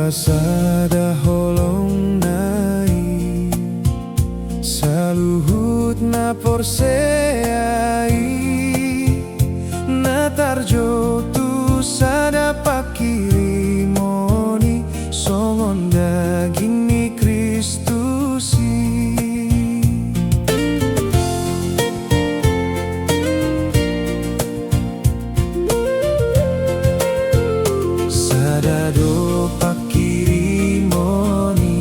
Sada holong nai saluhut na porseai na tarjo tu sada pakirimoni songon daging ni Kristusi. Sadado pakirimoni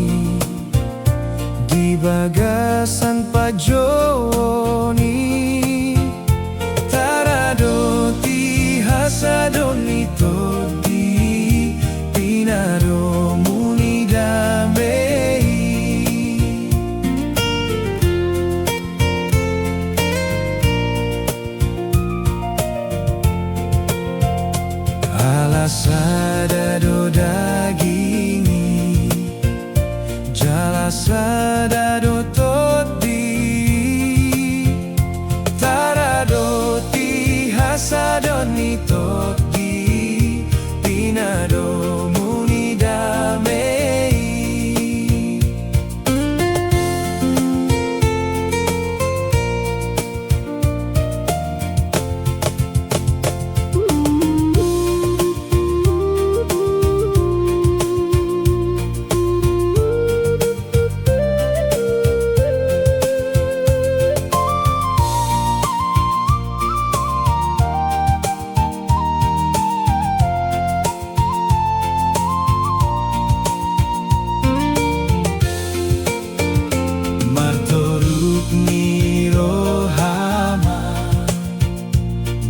di bagasan pajoni tarado ti hasadoni todi pinado muni damei alasadado dagingi jala sadado todi tarado ti hasadoni todi pinado muni damei.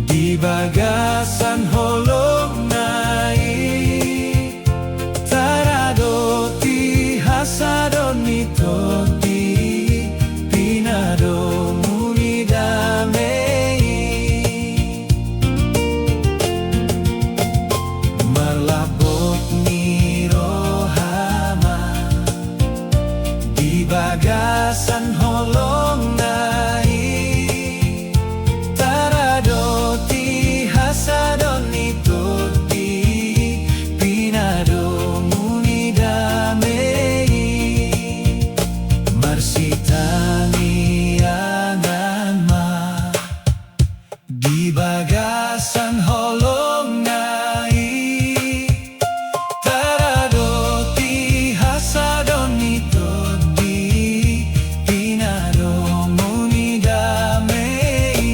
Di bagasan holong nai tarado ti hasadoni todi pinado muni damei marlabot ni rohama di bagasan holong nai sadoni todi pinado muni damei marsitani anganma di bagasan holong nai tarado ti hasadoni todi pinado muni damei.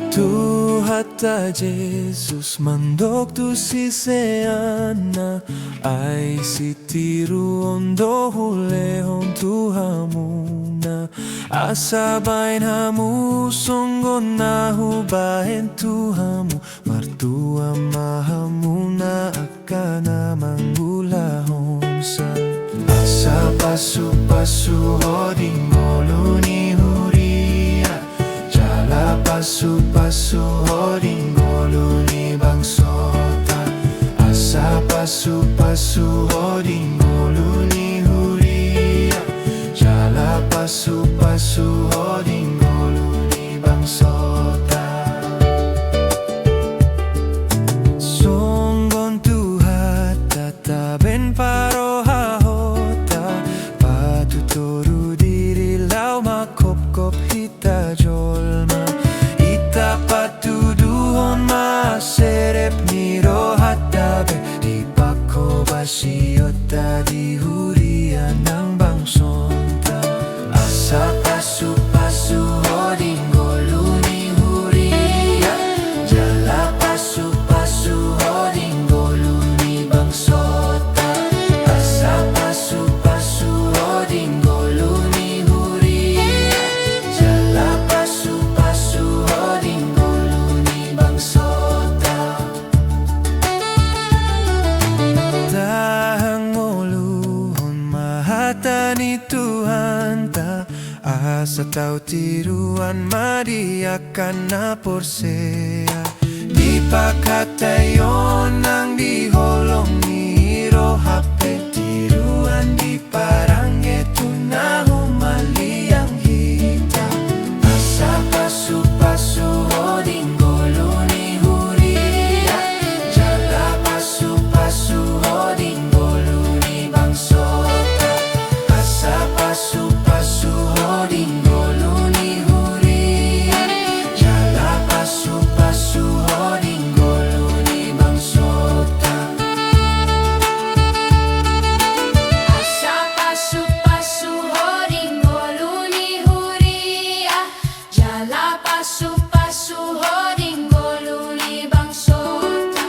Tuhata Jesus mandok tu siseana ai sitiru ondo hulehon tuhamuna asabain hamu songgon nahu bahen tuhamu martua mahamuna akana manggulahon sa asa pasu pasu hoding moluni huria jala pasu pasu hoding moluni bangsota asa pasu pasu hoding moluni huria jala pasu pasu hoding moluni bangsota songgon tuhat tataben paroha hota patutoru diri lau makop kop hita jolma ita patuduhon ma serep niro hatabe di pako basiota hatani Tuhan ta asa tau tiruan madiakan na porsea di pakatayon nang di holong iro hape tiruan di parangge tuna humali yang hita asa pasu-pasu hoding goluni huria jala pasu-pasu hoding goluni bangsota asa pasu-pasu hoding goluni huria jala pasu-pasu hoding goluni bangsota asa pasu-pasu hoding goluni huria jala pasu-pasu hoding goluni bangsota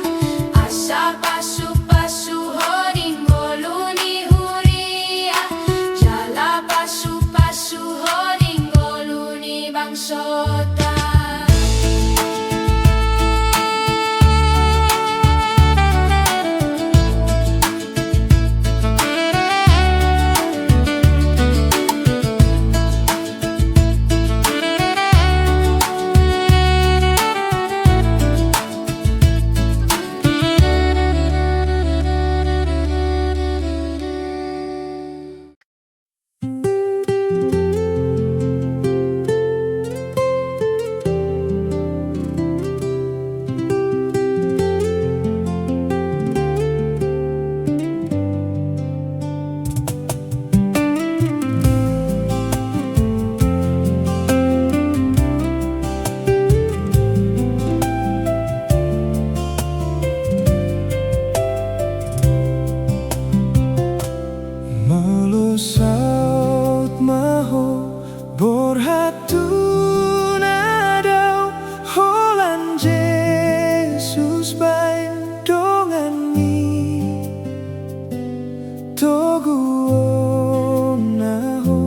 asa pasu-pasu hoding goluni huria jala pasu-pasu hoding goluni bangsota. Melusaut maho borhatun adau holan Jesus bayan dongani toguon naho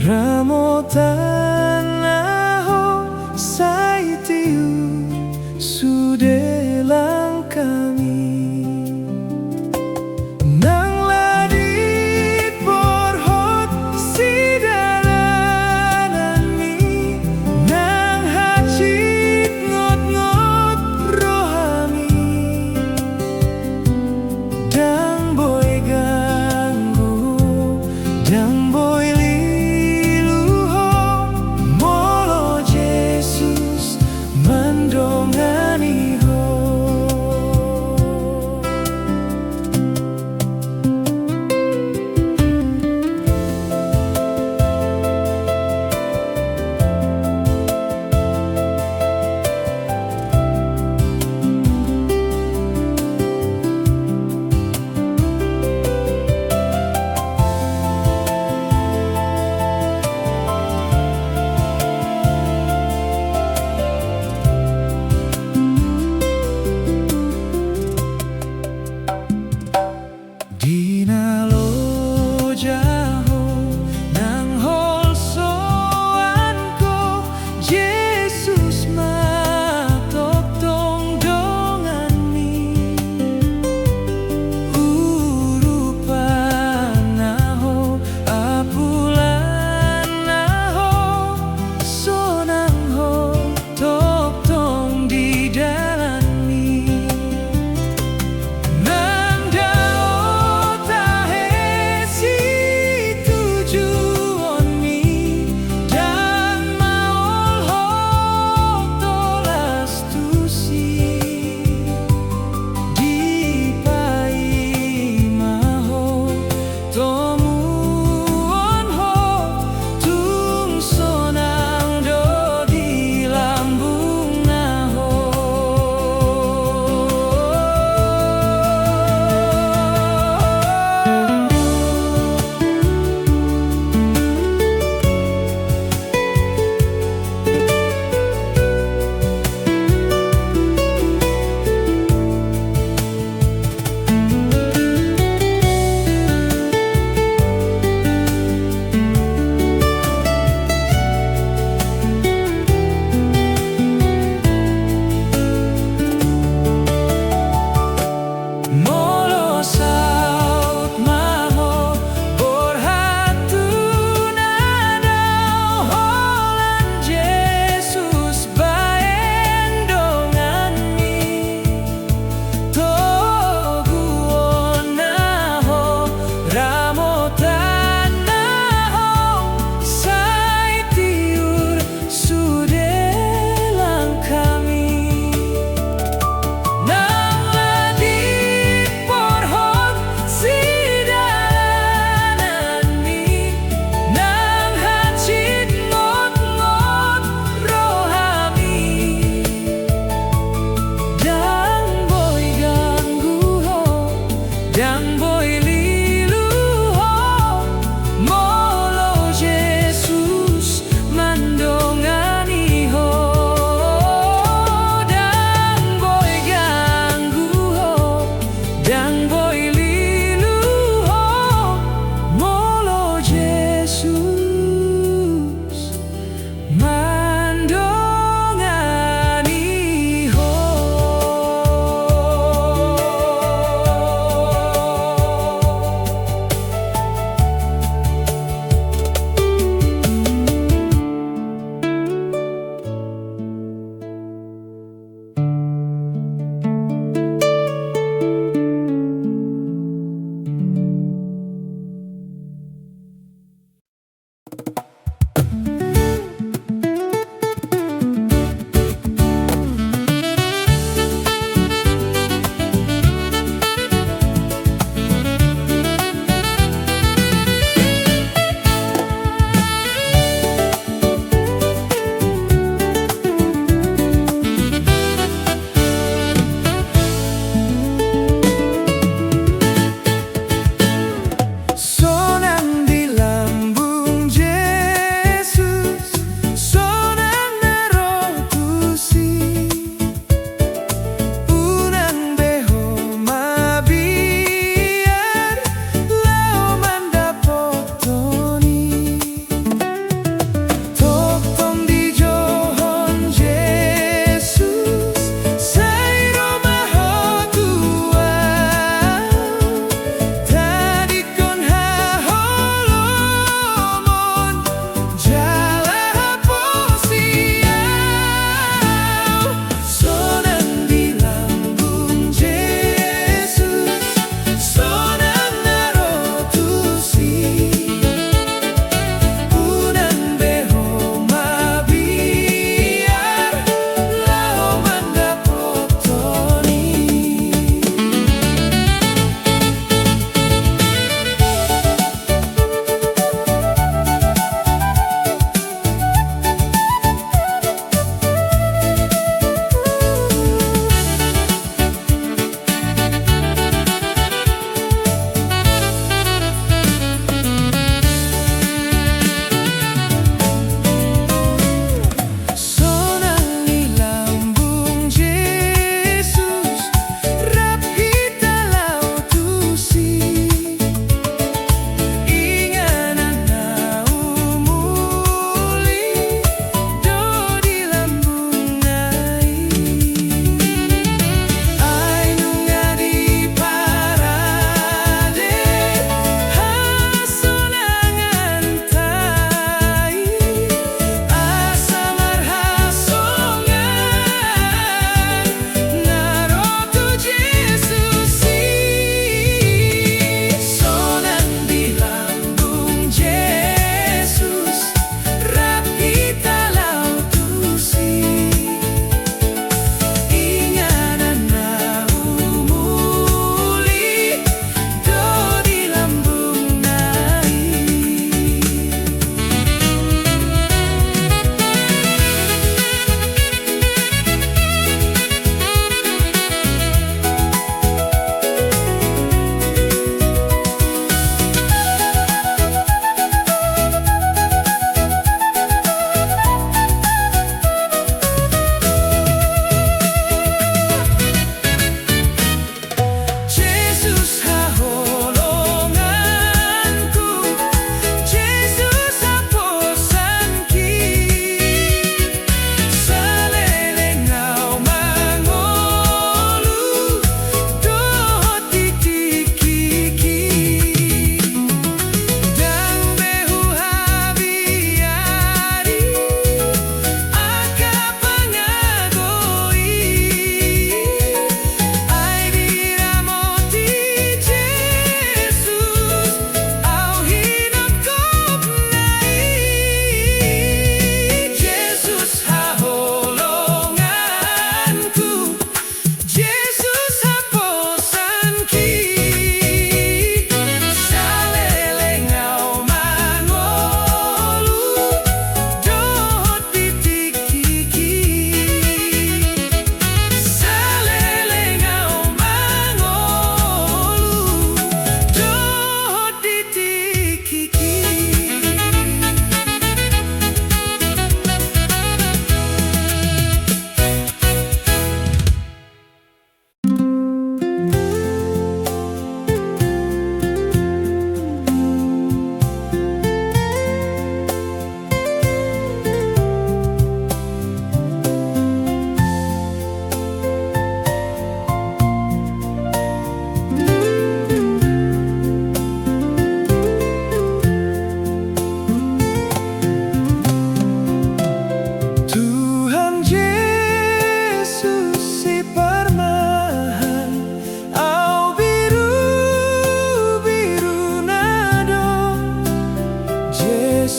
ramotan naho saitiu sudelang kami nang ladit borhot sidalanami nang hacit ngot-ngot rohami dang boy ganggu dang boy liluho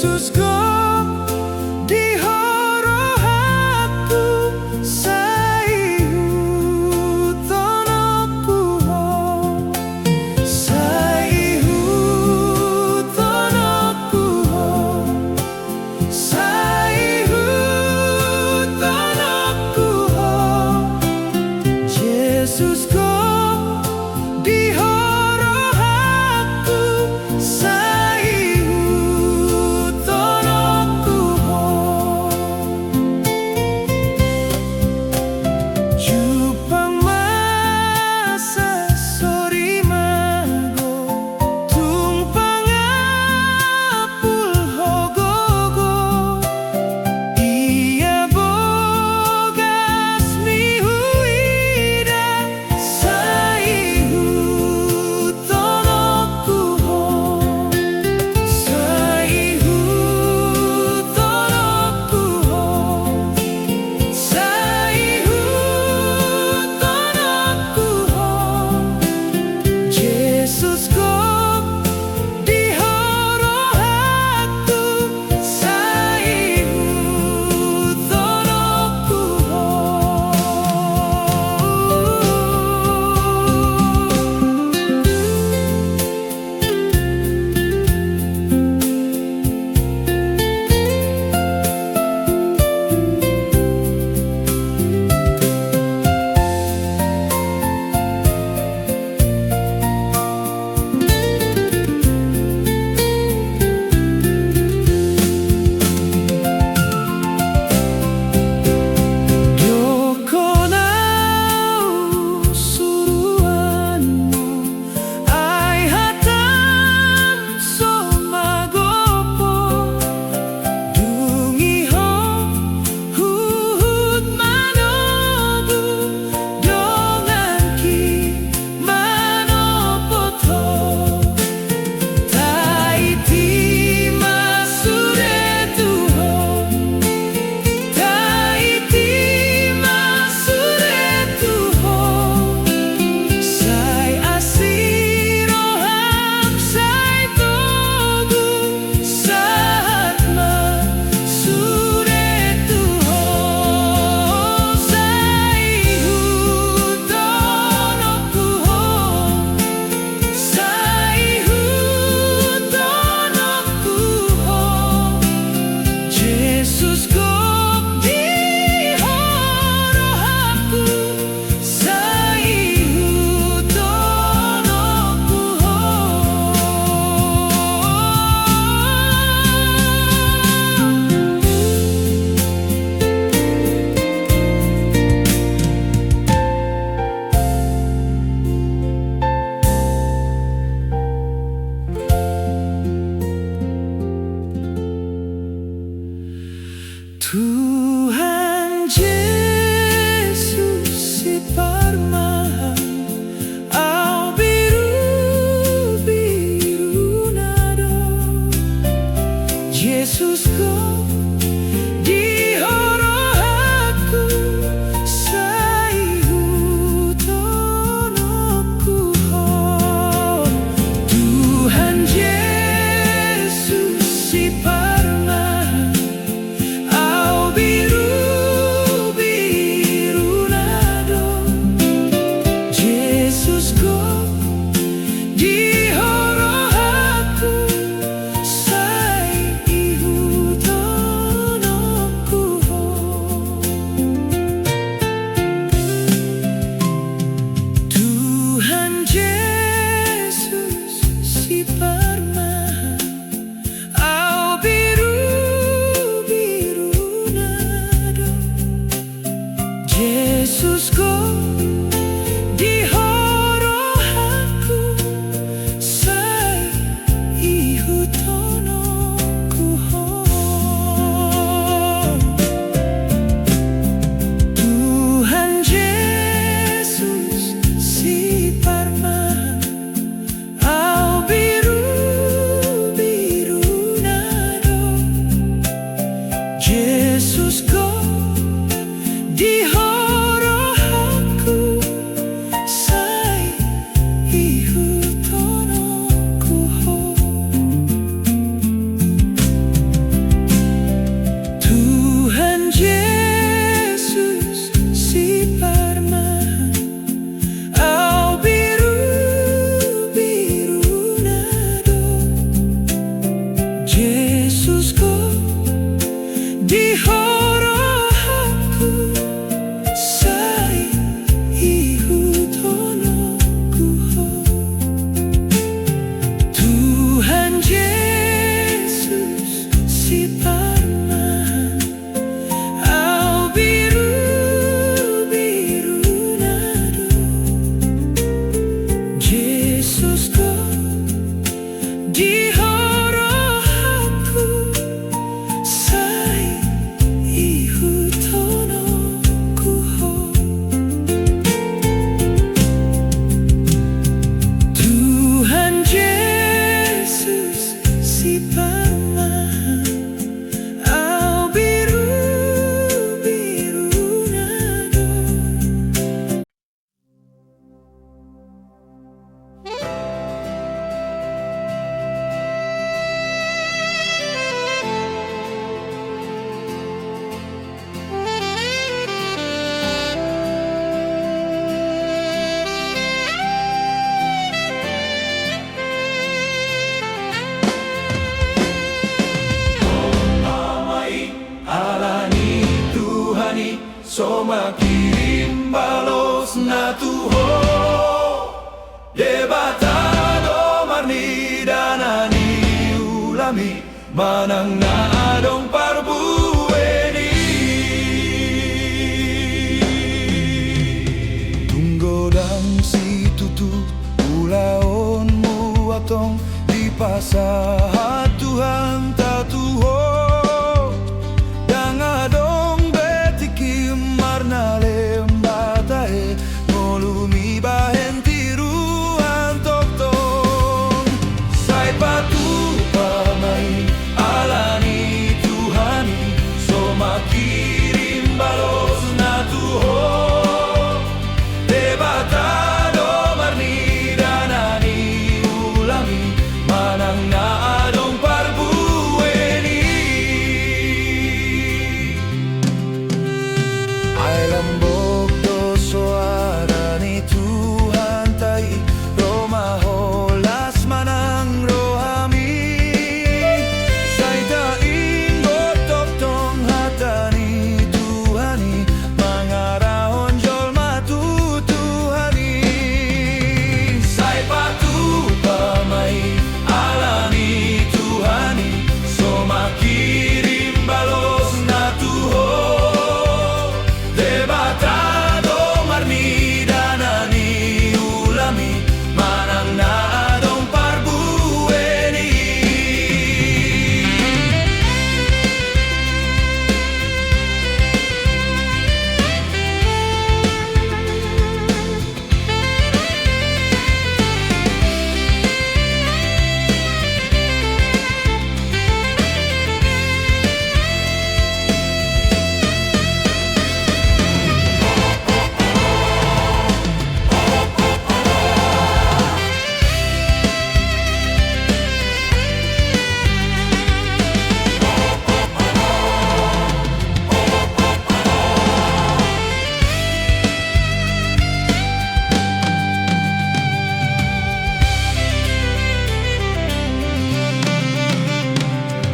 Yesus kau di horo aku saihu tonoku saihu tonoku saihu tonoku Yesus kau di horo aku saihu tonoku Jupang masa sori mago tumpang apul hogogo ia bogas mihuida saihu tonoku saihu tonoku saihu tonoku Yesus kau di horo aku saihu tonoku Yokonau suruhanmu ai hatam somagopo dungiho huhut manobu donganki manopoto taiti masuretuho taiti masuretuho sai asiroham sai togu sahatma suretuho saihu tonoku saihu tonoku Yesus kau di horo aku saihu tonoku Tuhan Yesus si parmahan au biru nado Yesus kau di horo aku saihu tonoku Tuhan Yesus si parmahan au biru nado Yesus kau di horo aku saihu tonoku soma kirim balos na tuho debatado marni danani ulami manang naadong parbueni tunggodang si tutu ulaon mu atong di pasahat Tuhan tatuho dangadong betikim marnalem batae ngolumi bahen tiruan toktong say patu pamai alani Tuhani soma kirim balos na tuho debatado marni danani ulami manang naadong parbueni ay lambok do suara ni Tuhan tai romaholas manang rohami say taing gotok-tong hatani Tuhani mangarahon jol matutuhani say patu pamai alani Tuhani soma kirim balos na tuho debatado marni danani ulami manang naadong parbueni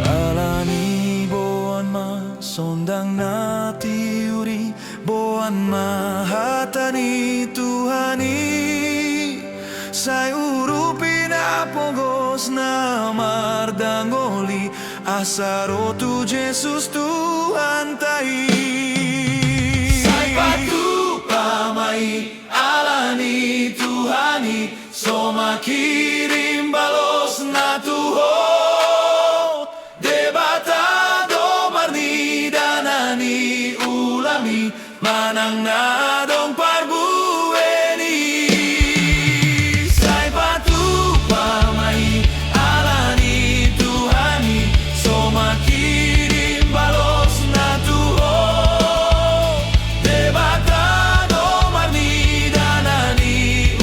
alani boan ma sondang na tiuri boan ma hatani Tuhani say urupin apogos na mardangoli asarotu Jesus Tuhan tai say patu pamai alani Tuhani soma kirim balos na tuho debatado marni danani ulami manang naadong parbueni say patu pamai alani Tuhani soma kirim balos na tuho debatado marni danani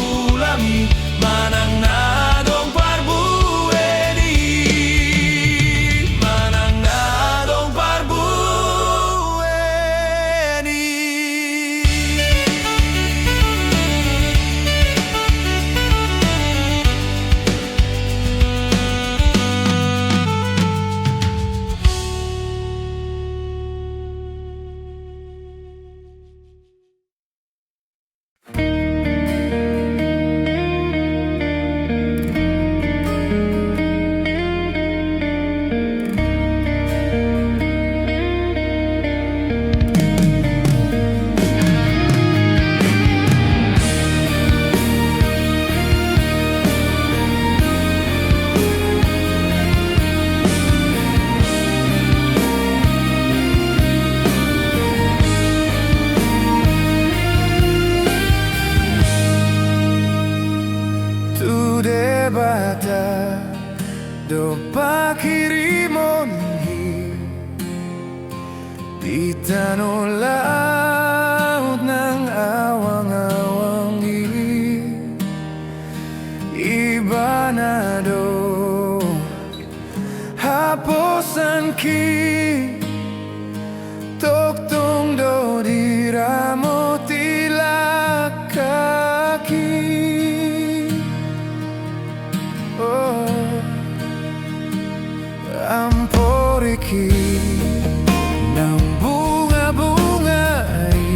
ulami manang naadong parbueni manang naadong parbueni tu debata do pakirimon di tanong laut ng awang-awang iba na do haposan ki toktong do diramo tilak kaki amporiki ng bunga-bunga ay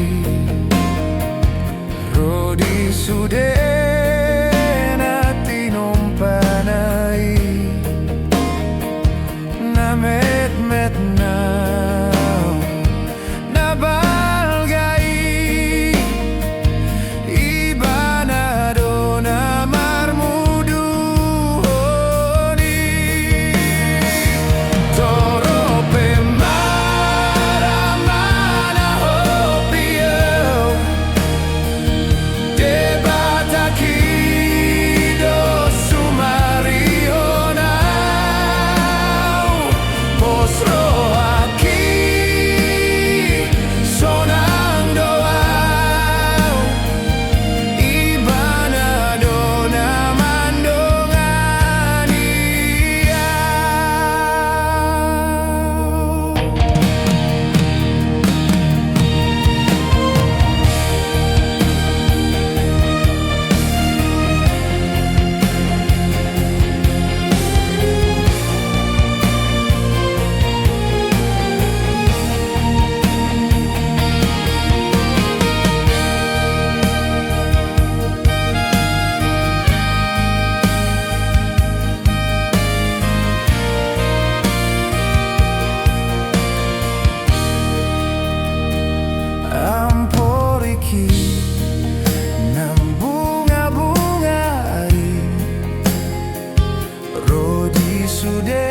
sude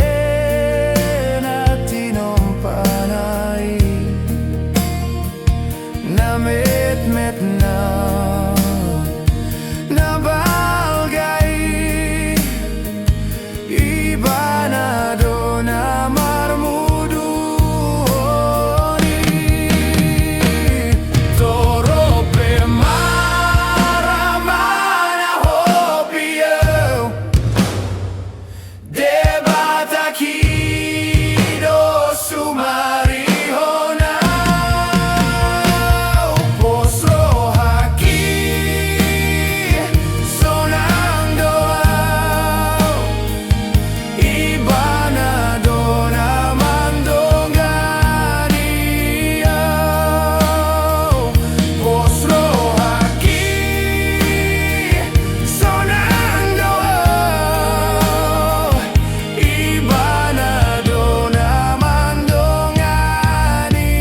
natin ang panay na met na nabalgay iba na do na marmuduni toro pe maramana hopio debata kido sumariho na posro haki sonando iba na do naman dongani posro haki sonando iba na do naman dongani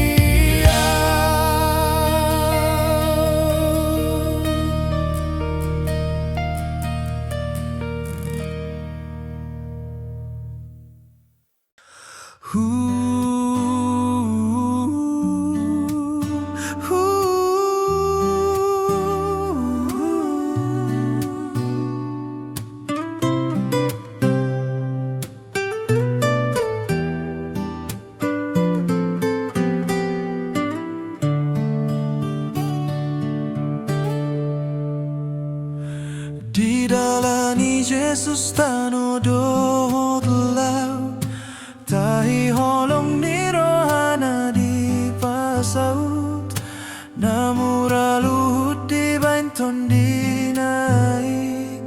Di dalani Jesus tanododlaw tahi holong ni rohana di pasaut namura luhut di bainton di naik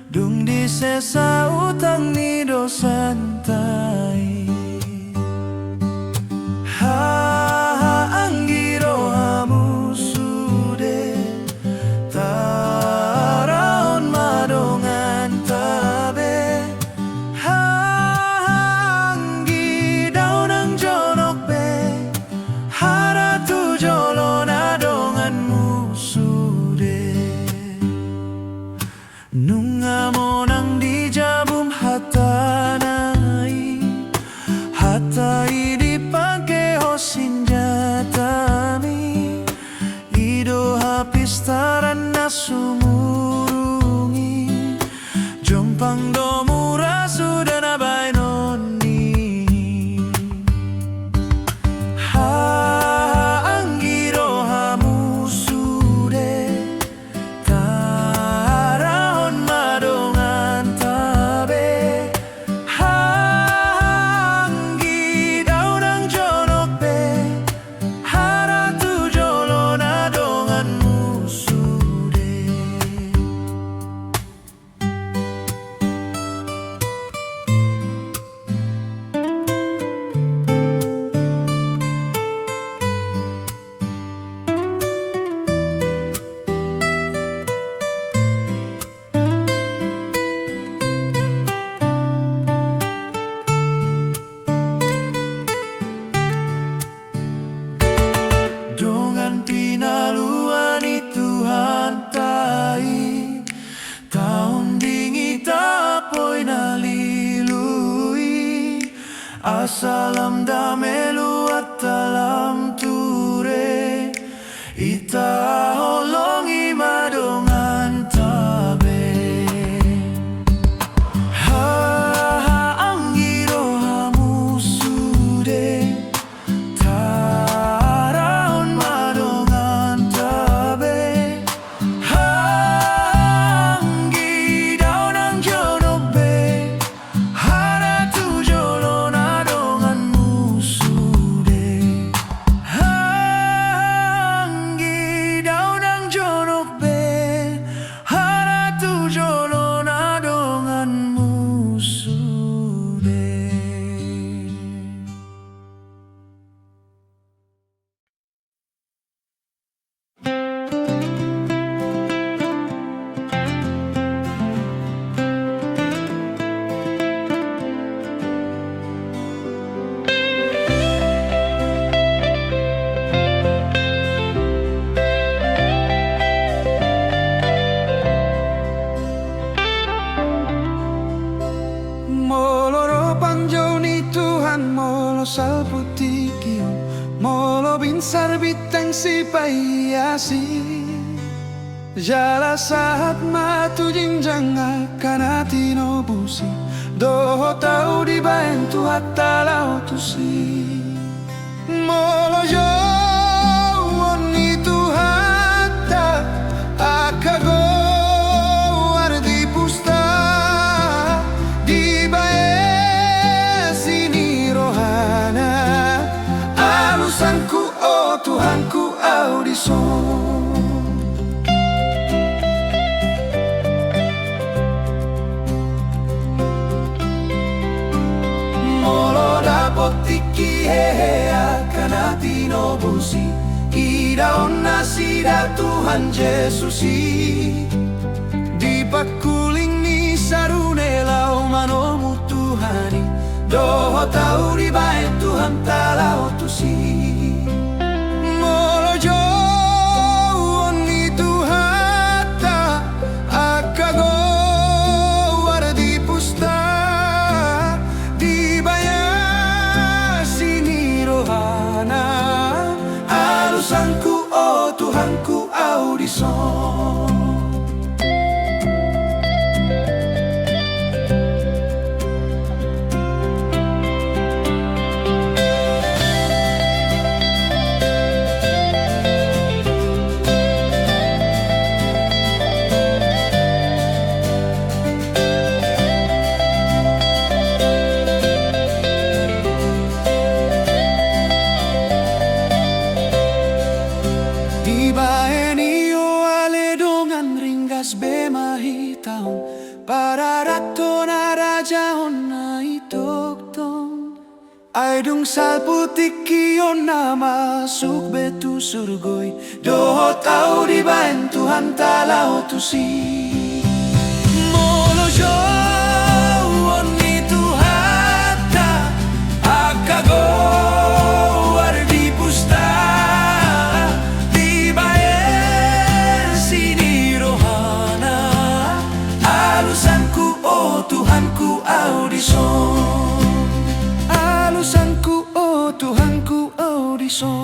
dung di sesa utang ni dosantai anggiro hamu sude taraon madongan tabe hanggi daun ang jonok be haratu jolon adongan musude nungamon ang dijabum hatanai hatai di pakeho senjatami ido hapistaran na sumurungi jompang domura sudah nabai noni anggiro hamu sude taraon madongan tabe hanggi daun ang jonok be haratu jolon adongan musude Dengan pinaluan Tuhan tai tahun dingi tapoy nalilui asalam damelu at alam ture ita holongi madongan tabe anggiro hamu sude taraon madongan tabe hanggi daun ang jonok be haratu jolon adongan musude hanggi daun Molo panjau ni Tuhan molo sal putih kion, molo binsar biteng si payasi. Jala saat matu jinjang akan hati no busi, doho tau di baentu hatta lau tusi. Molo jo ni Tuhatta akago ardi pusta di bae sini rohana alusanku oh Tuhanku audison. Potiki hehe akan hati no busi, ida onna sida Tuhan Yesusi. Di pakuling ni sarune lau manomu Tuhani, doho tau di bae Tuhan talau tusi. Molo jo ni Tuhatta akago wardi pusta di bae alusanku oh Tuhanku audison. Bema hitahon para rato na raja na itok tong aidung sal putih kion na masuk betu surgoi, doho tau di baen Tuhan talau tusi. Molo jo ni Tuhatta akago ardi pusta di bae sini rohana alusanku oh Tuhanku audison. Alusanku oh Tuhanku audison.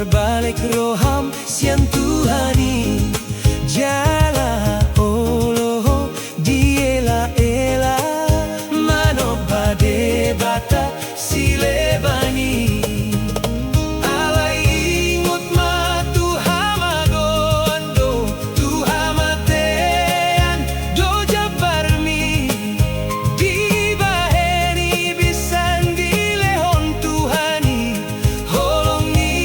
terbalik roham sian Tuhani jala oloh diela ela mano bade bata silebani ala ingut ma tuhamagondo tuhamatean do jabarmi di baheni bisan dilehon Tuhani holongi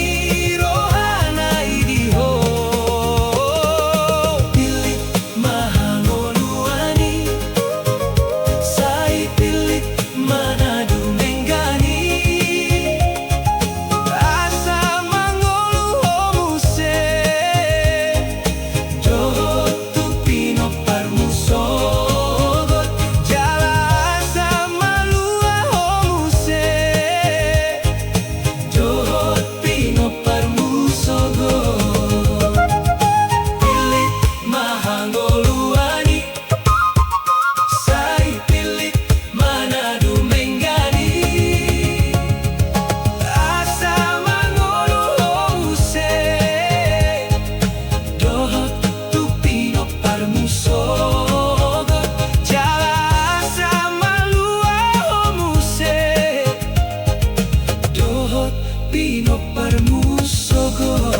rohanai diho pilit mahangoluani sai pilit manadu menggani asa mangolu homuse dohot tupino parmusogot jala asa malua homuse dohot pino parmusogot pilit mahangoluani sai pilit manadu menggani asa mangolu homuse dohot tupino parmusogot jala asa malua homuse dohot pino parmusogot.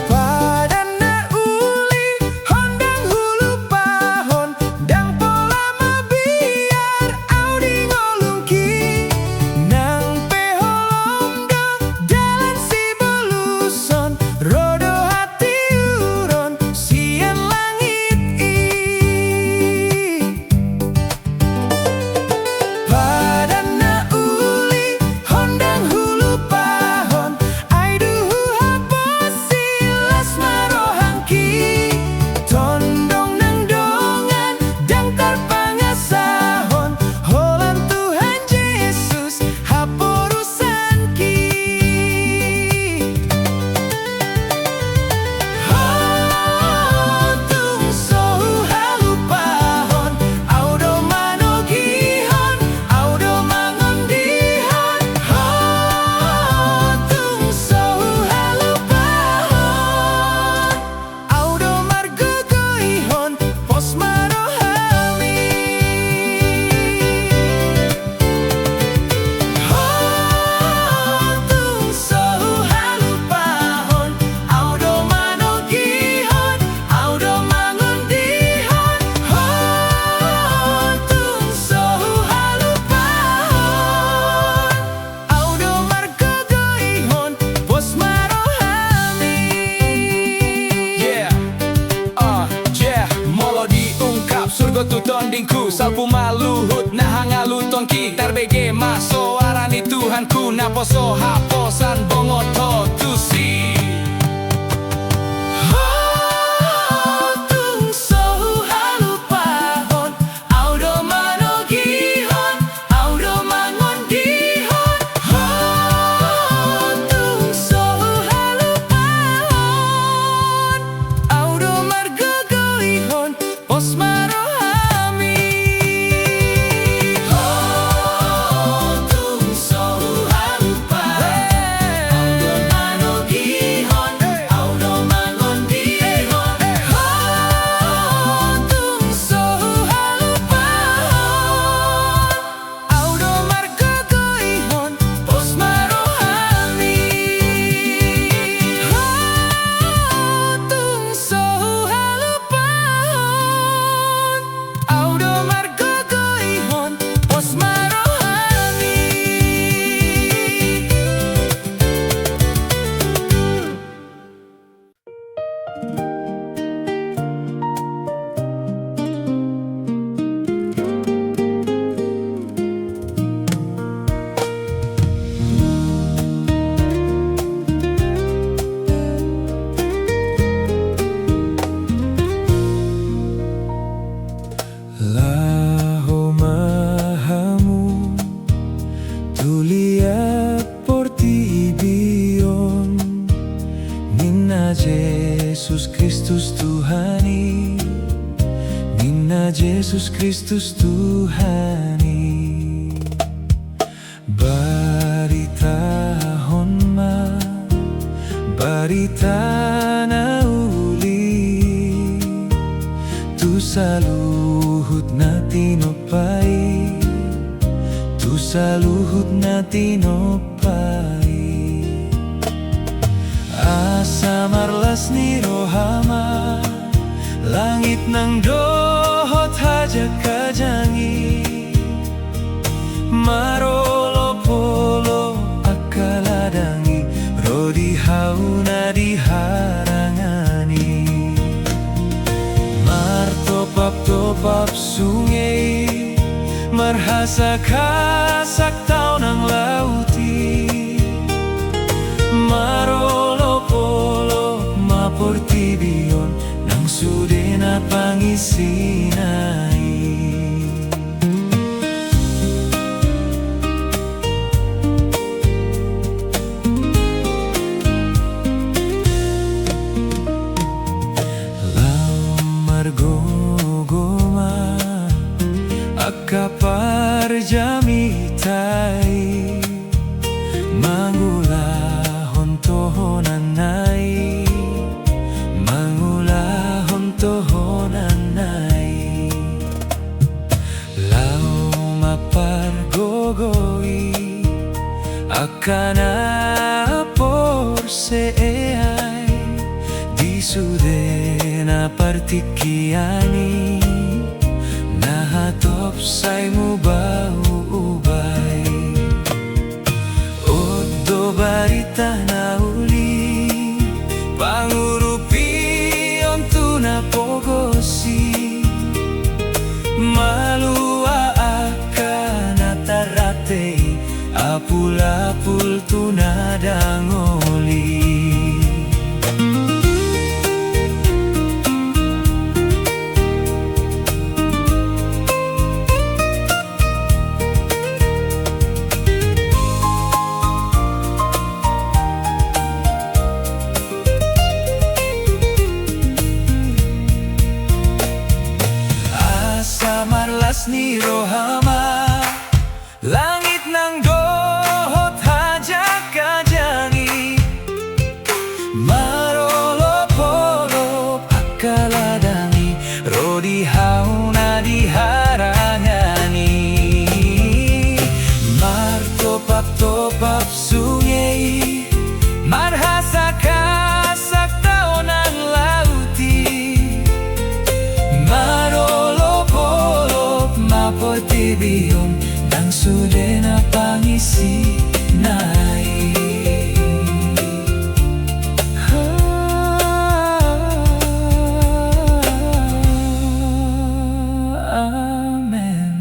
Padana uli hondang hulu pahon dang pola mabiar audi ngolungki nang peholongdo dalan si boluson rodo hati uron sian langit i padana uli hondang hulu pahon aiduhu haposi las marohangki tondong nang dongan dang tarpangasahon holan Tuhan Yesus haporusanki tung sohu halupahon audo manogihon audo mangondihon tung sohu halupahon audo margogoihon pos marohami tung sohu halupahon audo manogihon audo mangondihon tung sohu halupahon audo margogoihon pos marohami. Yeah, molo diungkap surga tu tondingku salpu maluhut nahangalutonki tarbege maso arani Tuhanku naposo haposan bongoto tusi tung sohu halupahon audo manogihon audo mangondihon tung sohu halupahon audo margogoihon pos marohami tung sohu halupahon audo mangondihon Kristus Tuhani. Baritahon ma, barita na uli, tu sa luhod na tinupay, tu sa luhod na tinupay. Asa marlas ni rohama, langit ng dohot hajak kajangi, marolo-polo akaladangi, rodihau na diharangani. Martopap-topap sungai, marhasa-kasak tao ng lauti, marolo-polo maportibion ng sude na pangisinay. Margogoma akapar jamitai, mangulahon tohonanay, mangulahon tohonanay. Lau mapargogoi akana por seay, di sude na partikiani, nahatop say mo ba ubay. Odo barita na uli, pangurupion tu na pogosi, malua aka na tarate, apul-apul tu na dangoli. Marlas ni rohama, langit ng dohot hajak kajangi, marolo-polo akaladangi, rodihau na diharangani. Martopap-topap sungai, marhasa-kasak tao ng lauti, maportibion ng sude na pangisinay. Amen.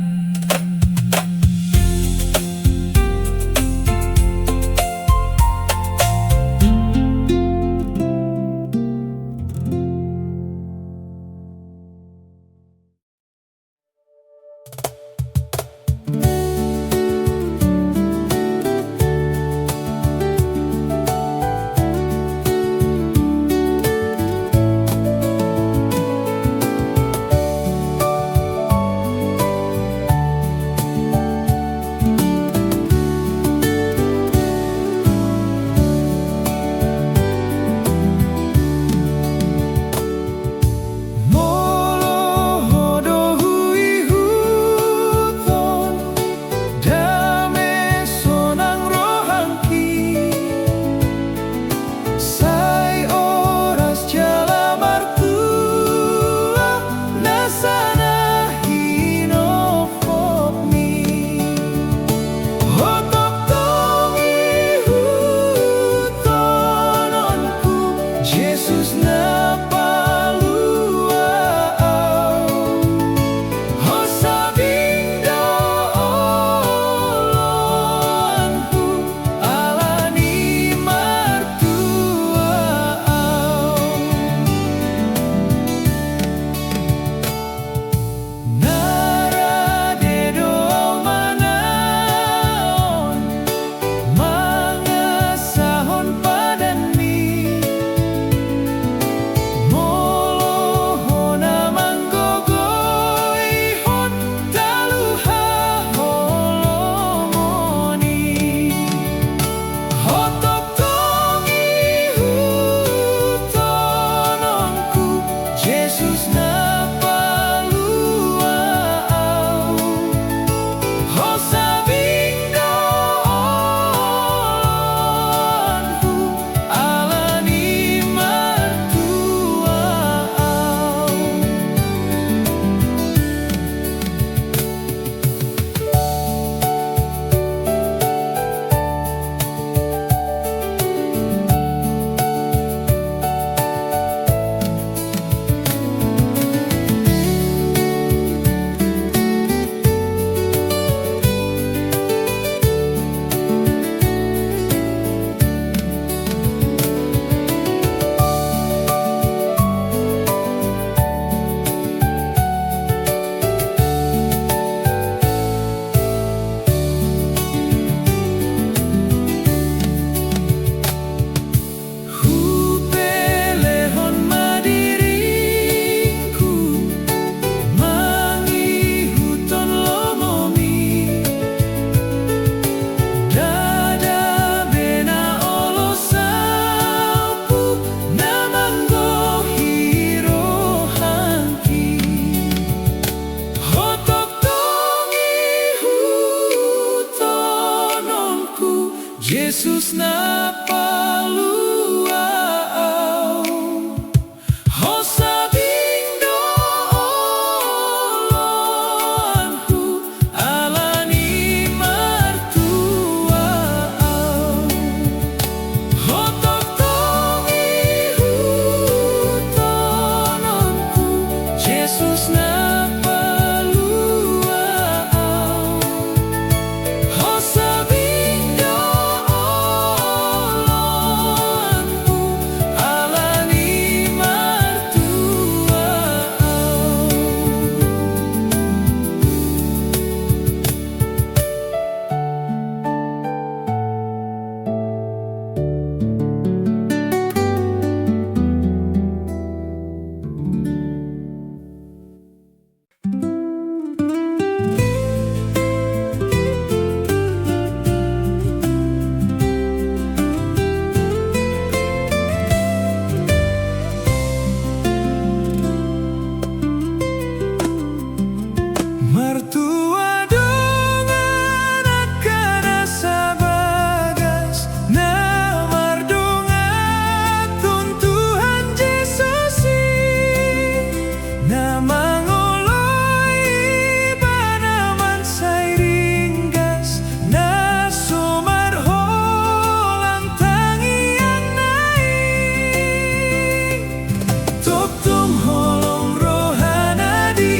Jesus na paluao, ho sabing doonku alani martuao, ho toktongi hutononku Jesus na paluao, ho sabing doonku alani martuao. Mertua dongan akan asa bagas, na mardongan Tuhan Yesus na mangoloi banaman sairinggas, na sumar holang tangian naik, toptom holong rohana di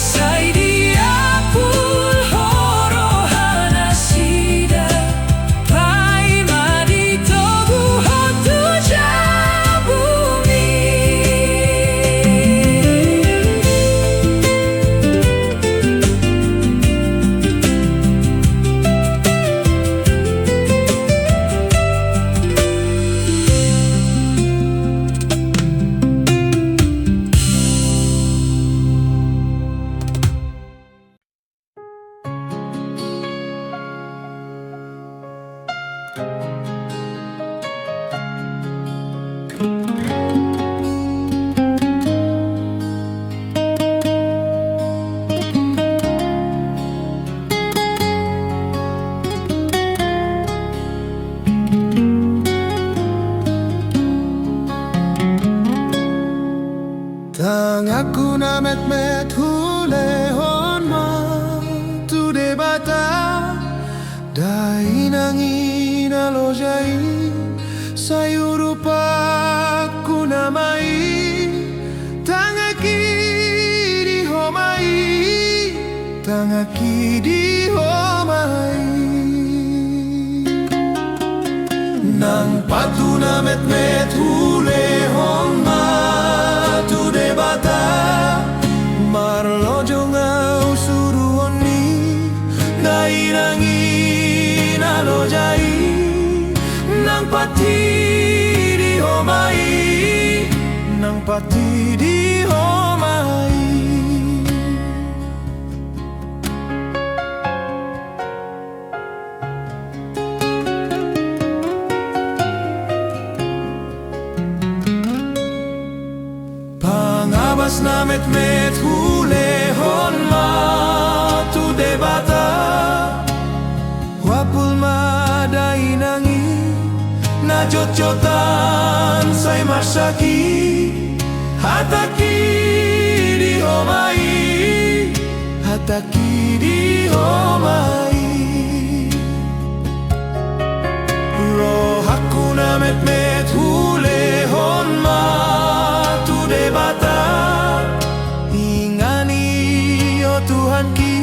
Sai dia pul Nangaki di homai Nang patu na met hule homa tu de bata Marlojo ngau suruhoni na irangi na lojai Nang pati di homai Nang pati di homai Pangabas na met hule honma tu de bata Wapul madai nangi na jot-jotan say masaki Hataki di homai Hataki di homai Rohaku na met hule honma tu de bata Ingani o Tuhanki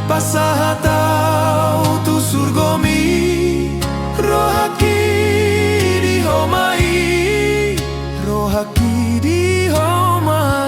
pasahatau tu surgomi Rohaki di homai Rohaki di homai